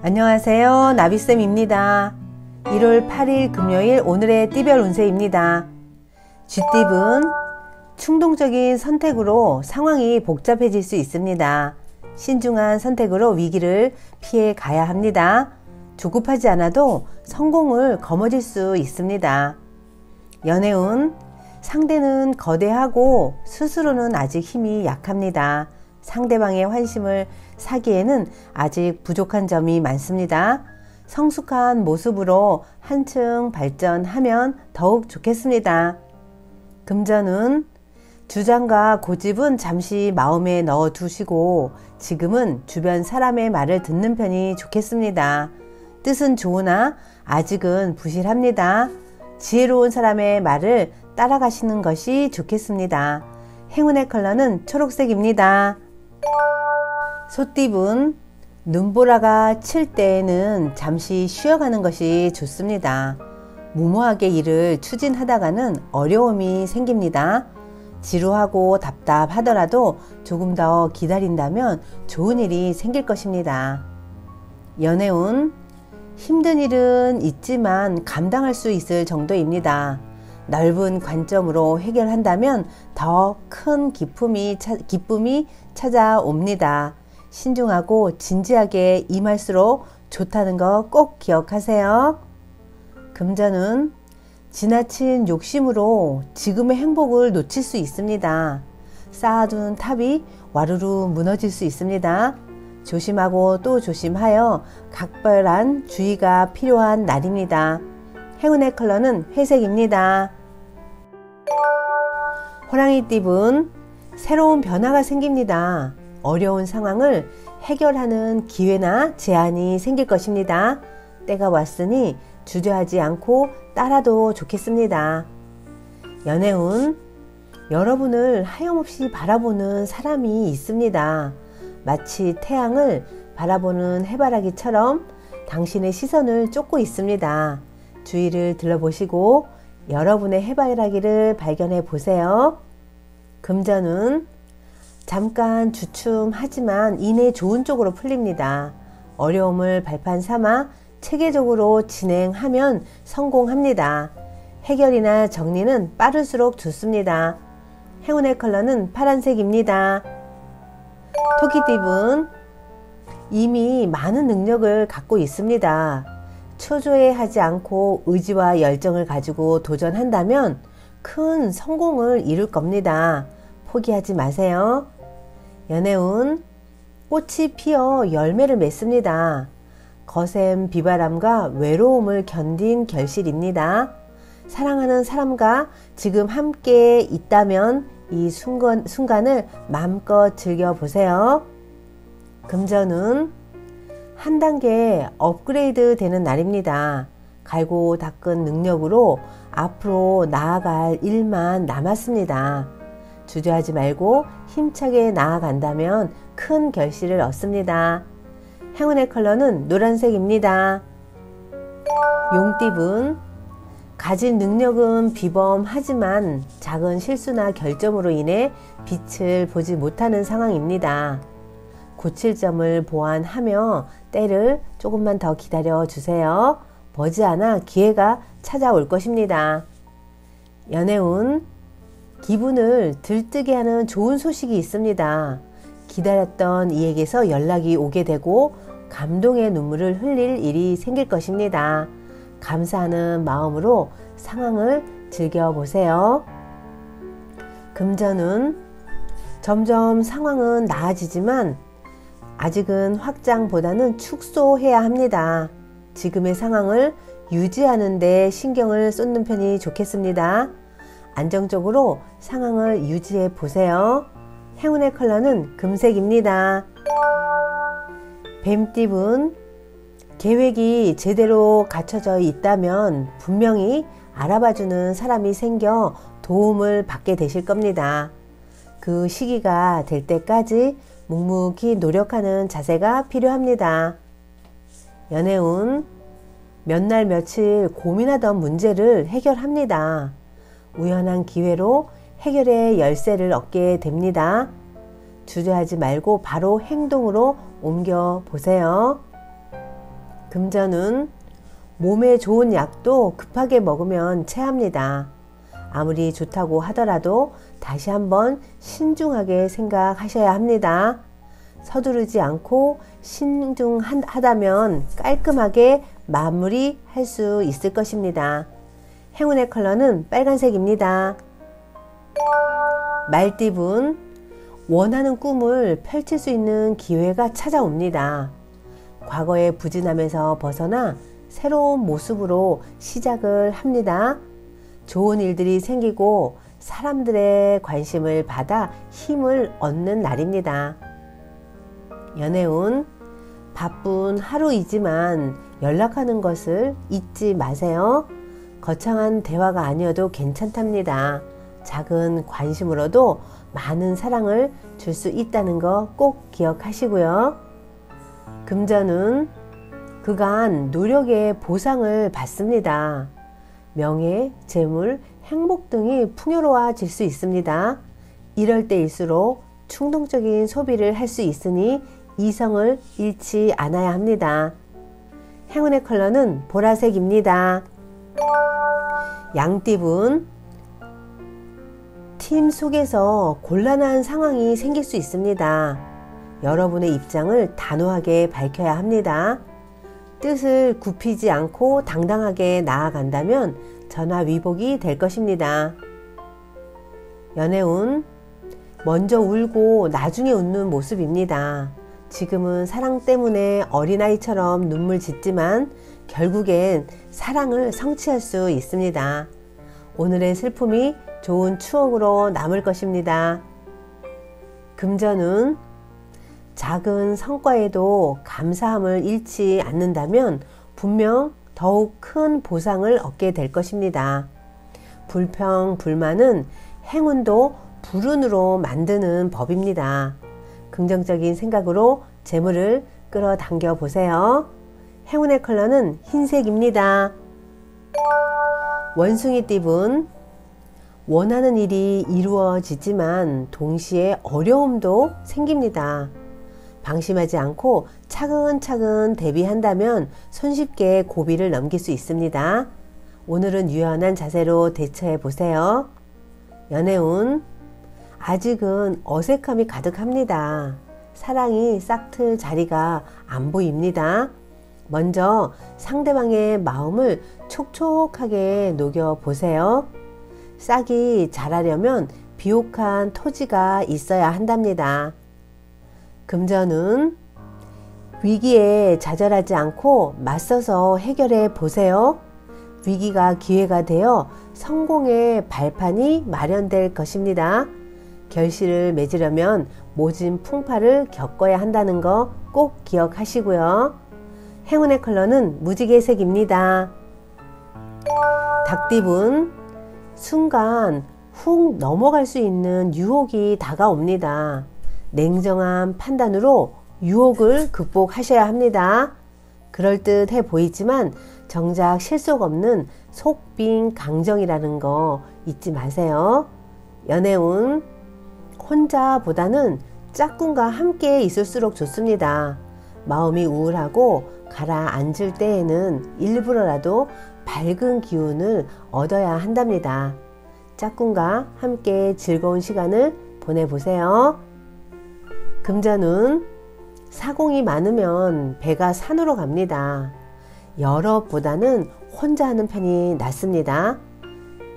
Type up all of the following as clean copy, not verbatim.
안녕하세요. 나비쌤입니다. 1월 8일 금요일 오늘의 띠별 운세입니다. 쥐띠분 충동적인 선택으로 상황이 복잡해질 수 있습니다. 신중한 선택으로 위기를 피해 가야 합니다. 조급하지 않아도 성공을 거머쥘 수 있습니다. 연애운 상대는 거대하고 스스로는 아직 힘이 약합니다. 상대방의 환심을 사기에는 아직 부족한 점이 많습니다. 성숙한 모습으로 한층 발전하면 더욱 좋겠습니다. 금전은 주장과 고집은 잠시 마음에 넣어 두시고 지금은 주변 사람의 말을 듣는 편이 좋겠습니다. 뜻은 좋으나 아직은 부실합니다. 지혜로운 사람의 말을 따라가시는 것이 좋겠습니다. 행운의 컬러는 초록색입니다. 소띠분 눈보라가 칠 때에는 잠시 쉬어가는 것이 좋습니다. 무모하게 일을 추진하다가는 어려움이 생깁니다. 지루하고 답답하더라도 조금 더 기다린다면 좋은 일이 생길 것입니다. 연애운 힘든 일은 있지만 감당할 수 있을 정도입니다. 넓은 관점으로 해결한다면 더 큰 기쁨이 찾아옵니다. 신중하고 진지하게 임할수록 좋다는 거 꼭 기억하세요. 금전은 지나친 욕심으로 지금의 행복을 놓칠 수 있습니다. 쌓아둔 탑이 와르르 무너질 수 있습니다. 조심하고 또 조심하여 각별한 주의가 필요한 날입니다. 행운의 컬러는 회색입니다. 호랑이띠분 새로운 변화가 생깁니다. 어려운 상황을 해결하는 기회나 제안이 생길 것입니다. 때가 왔으니 주저하지 않고 따라도 좋겠습니다. 연애운 여러분을 하염없이 바라보는 사람이 있습니다. 마치 태양을 바라보는 해바라기처럼 당신의 시선을 쫓고 있습니다. 주위를 둘러보시고 여러분의 해바라기를 발견해 보세요. 금전은 잠깐 주춤하지만 이내 좋은 쪽으로 풀립니다. 어려움을 발판 삼아 체계적으로 진행하면 성공합니다. 해결이나 정리는 빠를수록 좋습니다. 행운의 컬러는 파란색입니다. 토끼띠분 이미 많은 능력을 갖고 있습니다. 초조해하지 않고 의지와 열정을 가지고 도전한다면 큰 성공을 이룰 겁니다. 포기하지 마세요. 연애운 꽃이 피어 열매를 맺습니다. 거센 비바람과 외로움을 견딘 결실입니다. 사랑하는 사람과 지금 함께 있다면 이 순간을 마음껏 즐겨보세요. 금전은 한 단계 업그레이드 되는 날입니다. 갈고 닦은 능력으로 앞으로 나아갈 일만 남았습니다. 주저하지 말고 힘차게 나아간다면 큰 결실을 얻습니다. 행운의 컬러는 노란색입니다. 용띠분 가진 능력은 비범하지만 작은 실수나 결점으로 인해 빛을 보지 못하는 상황입니다. 고칠 점을 보완하며 때를 조금만 더 기다려 주세요. 머지않아 기회가 찾아올 것입니다. 연애운 기분을 들뜨게 하는 좋은 소식이 있습니다. 기다렸던 이에게서 연락이 오게 되고 감동의 눈물을 흘릴 일이 생길 것입니다. 감사하는 마음으로 상황을 즐겨보세요. 금전은 점점 상황은 나아지지만 아직은 확장보다는 축소해야 합니다. 지금의 상황을 유지하는 데 신경을 쏟는 편이 좋겠습니다. 안정적으로 상황을 유지해 보세요. 행운의 컬러는 금색입니다. 뱀띠분 계획이 제대로 갖춰져 있다면 분명히 알아봐주는 사람이 생겨 도움을 받게 되실 겁니다. 그 시기가 될 때까지 묵묵히 노력하는 자세가 필요합니다. 연애운 몇 날 며칠 고민하던 문제를 해결합니다. 우연한 기회로 해결의 열쇠를 얻게 됩니다. 주저하지 말고 바로 행동으로 옮겨 보세요. 금전운, 몸에 좋은 약도 급하게 먹으면 체합니다. 아무리 좋다고 하더라도 다시 한번 신중하게 생각하셔야 합니다. 서두르지 않고 신중하다면 깔끔하게 마무리할 수 있을 것입니다. 행운의 컬러는 빨간색입니다. 말띠분, 원하는 꿈을 펼칠 수 있는 기회가 찾아옵니다. 과거의 부진함에서 벗어나 새로운 모습으로 시작을 합니다. 좋은 일들이 생기고 사람들의 관심을 받아 힘을 얻는 날입니다. 연애운, 바쁜 하루이지만 연락하는 것을 잊지 마세요. 거창한 대화가 아니어도 괜찮답니다. 작은 관심으로도 많은 사랑을 줄 수 있다는 거 꼭 기억하시고요. 금전운, 그간 노력의 보상을 받습니다. 명예, 재물, 행복 등이 풍요로워질 수 있습니다. 이럴 때일수록 충동적인 소비를 할 수 있으니 이성을 잃지 않아야 합니다. 행운의 컬러는 보라색입니다. 양띠분, 팀 속에서 곤란한 상황이 생길 수 있습니다. 여러분의 입장을 단호하게 밝혀야 합니다. 뜻을 굽히지 않고 당당하게 나아간다면 전화위복이 될 것입니다. 연애운, 먼저 울고 나중에 웃는 모습입니다. 지금은 사랑 때문에 어린아이처럼 눈물 짓지만 결국엔 사랑을 성취할 수 있습니다. 오늘의 슬픔이 좋은 추억으로 남을 것입니다. 금전운, 작은 성과에도 감사함을 잃지 않는다면 분명 더욱 큰 보상을 얻게 될 것입니다. 불평, 불만은 행운도 불운으로 만드는 법입니다. 긍정적인 생각으로 재물을 끌어당겨 보세요. 행운의 컬러는 흰색입니다. 원숭이띠분, 원하는 일이 이루어지지만 동시에 어려움도 생깁니다. 방심하지 않고 차근차근 대비한다면 손쉽게 고비를 넘길 수 있습니다. 오늘은 유연한 자세로 대처해 보세요. 연애운, 아직은 어색함이 가득합니다. 사랑이 싹틀 자리가 안 보입니다. 먼저 상대방의 마음을 촉촉하게 녹여보세요. 싹이 자라려면 비옥한 토지가 있어야 한답니다. 금전운, 위기에 좌절하지 않고 맞서서 해결해 보세요. 위기가 기회가 되어 성공의 발판이 마련될 것입니다. 결실을 맺으려면 모진 풍파를 겪어야 한다는 거 꼭 기억하시고요. 행운의 컬러는 무지개색입니다. 닭띠분, 순간 훅 넘어갈 수 있는 유혹이 다가옵니다. 냉정한 판단으로 유혹을 극복하셔야 합니다. 그럴듯해 보이지만 정작 실속 없는 속빈 강정이라는 거 잊지 마세요. 연애운, 혼자보다는 짝꿍과 함께 있을수록 좋습니다. 마음이 우울하고 가라앉을 때에는 일부러라도 밝은 기운을 얻어야 한답니다. 짝꿍과 함께 즐거운 시간을 보내보세요. 금전운, 사공이 많으면 배가 산으로 갑니다. 여럿보다는 혼자 하는 편이 낫습니다.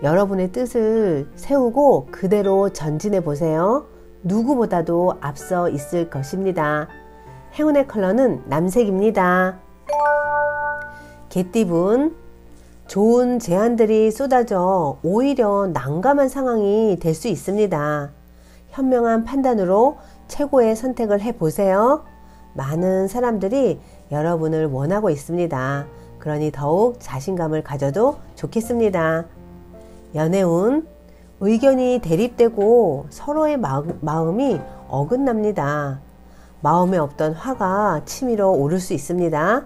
여러분의 뜻을 세우고 그대로 전진해 보세요. 누구보다도 앞서 있을 것입니다. 행운의 컬러는 남색입니다. 개띠분, 좋은 제안들이 쏟아져 오히려 난감한 상황이 될 수 있습니다. 현명한 판단으로 최고의 선택을 해보세요. 많은 사람들이 여러분을 원하고 있습니다. 그러니 더욱 자신감을 가져도 좋겠습니다. 연애운, 의견이 대립되고 서로의 마음이 어긋납니다. 마음에 없던 화가 치밀어 오를 수 있습니다.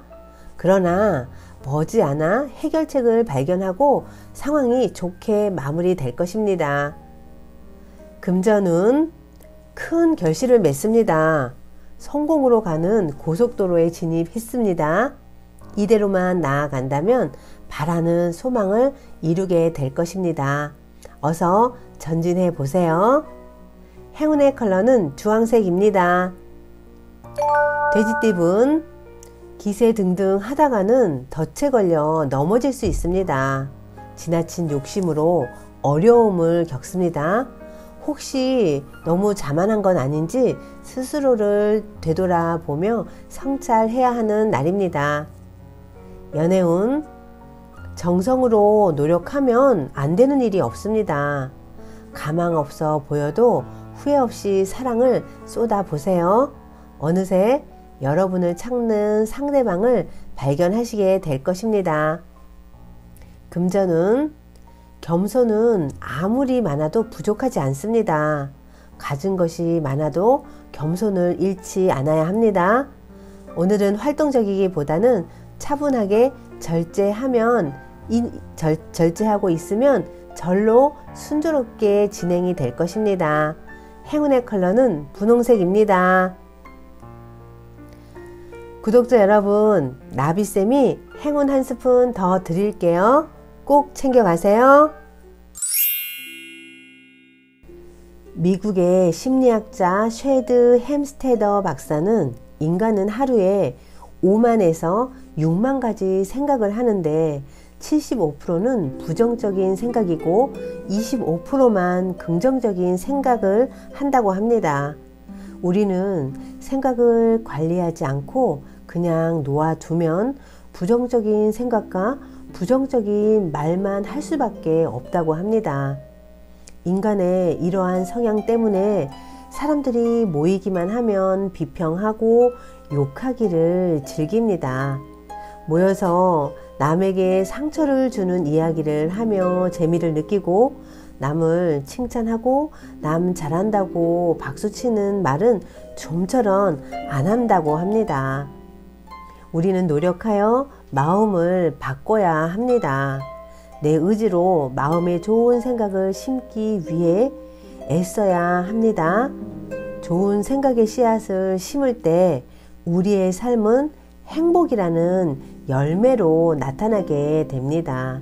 그러나 머지않아 해결책을 발견하고 상황이 좋게 마무리될 것입니다. 금전운, 큰 결실을 맺습니다. 성공으로 가는 고속도로에 진입했습니다. 이대로만 나아간다면 바라는 소망을 이루게 될 것입니다. 어서 전진해 보세요. 행운의 컬러는 주황색입니다. 돼지띠분, 기세 등등 하다가는 덫에 걸려 넘어질 수 있습니다. 지나친 욕심으로 어려움을 겪습니다. 혹시 너무 자만한 건 아닌지 스스로를 되돌아보며 성찰해야 하는 날입니다. 연애운, 정성으로 노력하면 안 되는 일이 없습니다. 가망 없어 보여도 후회 없이 사랑을 쏟아보세요. 어느새 여러분을 찾는 상대방을 발견하시게 될 것입니다. 금전운, 겸손은 아무리 많아도 부족하지 않습니다. 가진 것이 많아도 겸손을 잃지 않아야 합니다. 오늘은 활동적이기보다는 차분하게 절제하고 있으면 절로 순조롭게 진행이 될 것입니다. 행운의 컬러는 분홍색입니다. 구독자 여러분, 나비쌤이 행운 한 스푼 더 드릴게요. 꼭 챙겨가세요. 미국의 심리학자 쉐드 햄스테더 박사는 인간은 하루에 5만에서 6만 가지 생각을 하는데 75%는 부정적인 생각이고 25%만 긍정적인 생각을 한다고 합니다. 우리는 생각을 관리하지 않고 그냥 놓아두면 부정적인 생각과 부정적인 말만 할 수밖에 없다고 합니다. 인간의 이러한 성향 때문에 사람들이 모이기만 하면 비평하고 욕하기를 즐깁니다. 모여서 남에게 상처를 주는 이야기를 하며 재미를 느끼고 남을 칭찬하고 남 잘한다고 박수치는 말은 좀처럼 안 한다고 합니다. 우리는 노력하여 마음을 바꿔야 합니다. 내 의지로 마음에 좋은 생각을 심기 위해 애써야 합니다. 좋은 생각의 씨앗을 심을 때 우리의 삶은 행복이라는 열매로 나타나게 됩니다.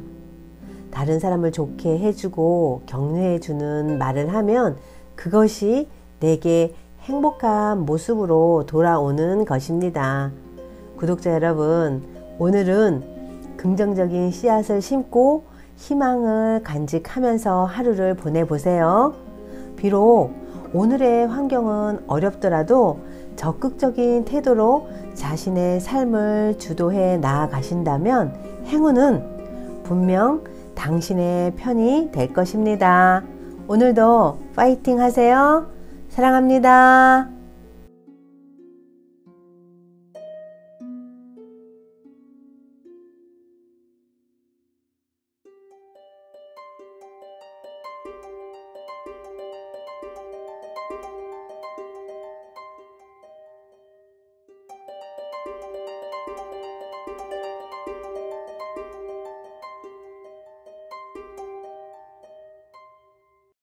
다른 사람을 좋게 해주고 격려해주는 말을 하면 그것이 내게 행복한 모습으로 돌아오는 것입니다. 구독자 여러분, 오늘은 긍정적인 씨앗을 심고 희망을 간직하면서 하루를 보내보세요. 비록 오늘의 환경은 어렵더라도 적극적인 태도로 자신의 삶을 주도해 나아가신다면 행운은 분명 당신의 편이 될 것입니다. 오늘도 파이팅 하세요. 사랑합니다.